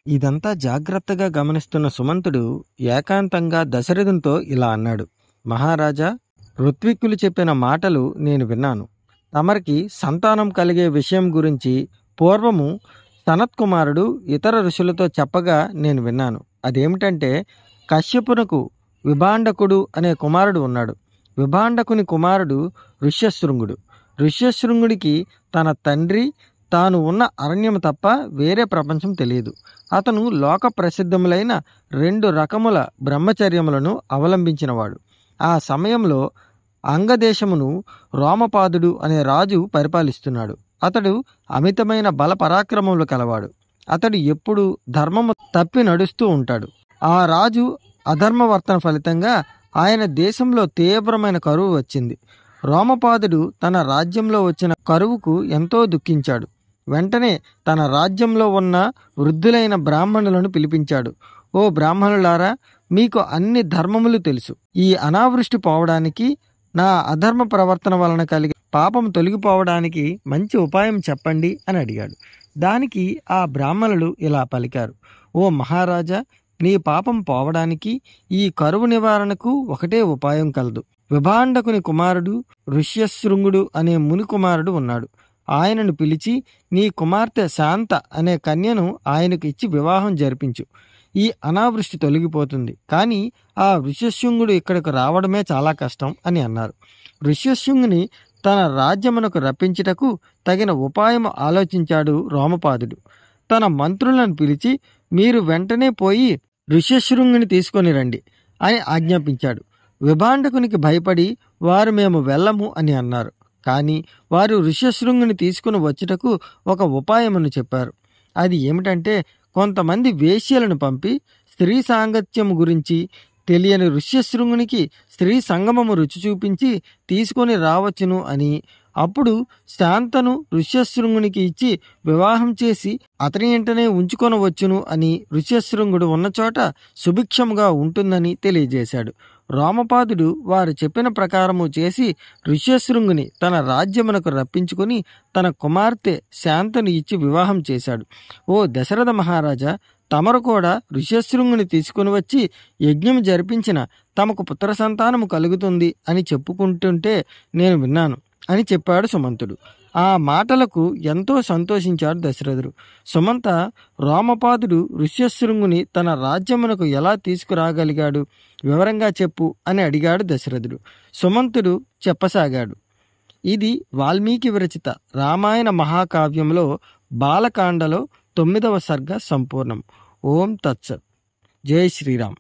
ఇదంతా జాగ్రత్తగా గమనిస్తున్న సుమంతుడు ఏకాంతంగా దశరథునితో ఇలా అన్నాడు. మహారాజా, ఋత్విక్కులు చెప్పిన మాటలు నేను విన్నాను. తమరికి సంతానం కలిగే విషయం గురించి పూర్వము సనత్కుమారుడు ఇతర ఋషులతో చెప్పగా నేను విన్నాను. అదేమిటంటే, కశ్యపునకు విభాండకుడు అనే కుమారుడు ఉన్నాడు. విభాండకుని కుమారుడు ఋష్యశృంగుడు. ఋష్యశృంగుడికి తన తండ్రి తాను ఉన్న అరణ్యం తప్ప వేరే ప్రపంచం తెలియదు. అతను లోక ప్రసిద్ధములైన 2 రకముల బ్రహ్మచర్యములను అవలంబించినవాడు. ఆ సమయంలో అంగదేశమును రోమపాదుడు అనే రాజు పరిపాలిస్తున్నాడు. అతడు అమితమైన బల పరాక్రమములు కలవాడు. అతడు ఎప్పుడు ధర్మము తప్పి నడుస్తూ ఉంటాడు. ఆ రాజు అధర్మవర్తన ఫలితంగా ఆయన దేశంలో తీవ్రమైన కరువు వచ్చింది. రోమపాదుడు తన రాజ్యంలో వచ్చిన కరువుకు ఎంతో దుఃఖించాడు. వెంటనే తన రాజ్యంలో ఉన్న వృద్ధులైన బ్రాహ్మణులను పిలిపించాడు. ఓ బ్రాహ్మణులారా, మీకు అన్ని ధర్మములు తెలుసు. ఈ అనావృష్టి పోవడానికి, నా అధర్మ ప్రవర్తన వలన కలిగే పాపం తొలగిపోవడానికి మంచి ఉపాయం చెప్పండి అని అడిగాడు. దానికి ఆ బ్రాహ్మణులు ఇలా పలికారు. ఓ మహారాజా, నీ పాపం పోవడానికి, ఈ కరువు నివారణకు ఒకటే ఉపాయం కలదు. విభాండకుని కుమారుడు ఋష్యశృంగుడు అనే ముని కుమారుడు ఉన్నాడు. ఆయనను పిలిచి నీ కుమార్తె శాంత అనే కన్యను ఆయనకు ఇచ్చి వివాహం జరిపించు. ఈ అనావృష్టి తొలగిపోతుంది. కానీ ఆ ఋష్యశృంగుడు ఇక్కడికి రావడమే చాలా కష్టం అని అన్నారు. ఋష్యశృంగుని తన రాజ్యమునకు రప్పించుటకు తగిన ఉపాయం ఆలోచించాడు రోమపాదుడు. తన మంత్రులను పిలిచి, మీరు వెంటనే పోయి ఋష్యశృంగుని తీసుకొని రండి అని ఆజ్ఞాపించాడు. విభాండకునికి భయపడి వారు మేము వెళ్ళము అని అన్నారు. కానీ వారు ఋష్యశృంగుని తీసుకుని వచ్చుటకు ఒక ఉపాయమును చెప్పారు. అది ఏమిటంటే, కొంతమంది వేశ్యలను పంపి స్త్రీ సాంగత్యము గురించి తెలియని ఋష్యశృంగునికి స్త్రీ సంగమము రుచి చూపించి తీసుకొని రావచ్చును అని, అప్పుడు శాంతను ఋష్యశృంగునికి ఇచ్చి వివాహం చేసి అతని ఇంటనే ఉంచుకొనవచ్చును అని, ఋష్యశృంగుడు ఉన్న చోట సుభిక్షముగా ఉంటుందని తెలియజేశాడు. రోమపాదుడు వారు చెప్పిన ప్రకారము చేసి ఋష్యశృంగుని తన రాజ్యమునకు రప్పించుకొని తన కుమార్తె శాంతను ఇచ్చి వివాహం చేశాడు. ఓ దశరథ మహారాజా, తమరు కూడా ఋష్యశృంగుని తీసుకుని వచ్చి యజ్ఞం జరిపించిన తమకు పుత్ర సంతానము కలుగుతుంది అని చెప్పుకుంటుంటే నేను విన్నాను అని చెప్పాడు సుమంతుడు. ఆ మాటలకు ఎంతో సంతోషించాడు దశరథుడు. సుమంత, రోమపాదుడు ఋష్యశృంగుని తన రాజ్యమునకు ఎలా తీసుకురాగలిగాడు, వివరంగా చెప్పు అని అడిగాడు దశరథుడు. సుమంతుడు చెప్పసాగాడు. ఇది వాల్మీకి విరచిత రామాయణ మహాకావ్యంలో బాలకాండలో 9వ సర్గ సంపూర్ణం. ఓం తత్సత్. జై శ్రీరామ్.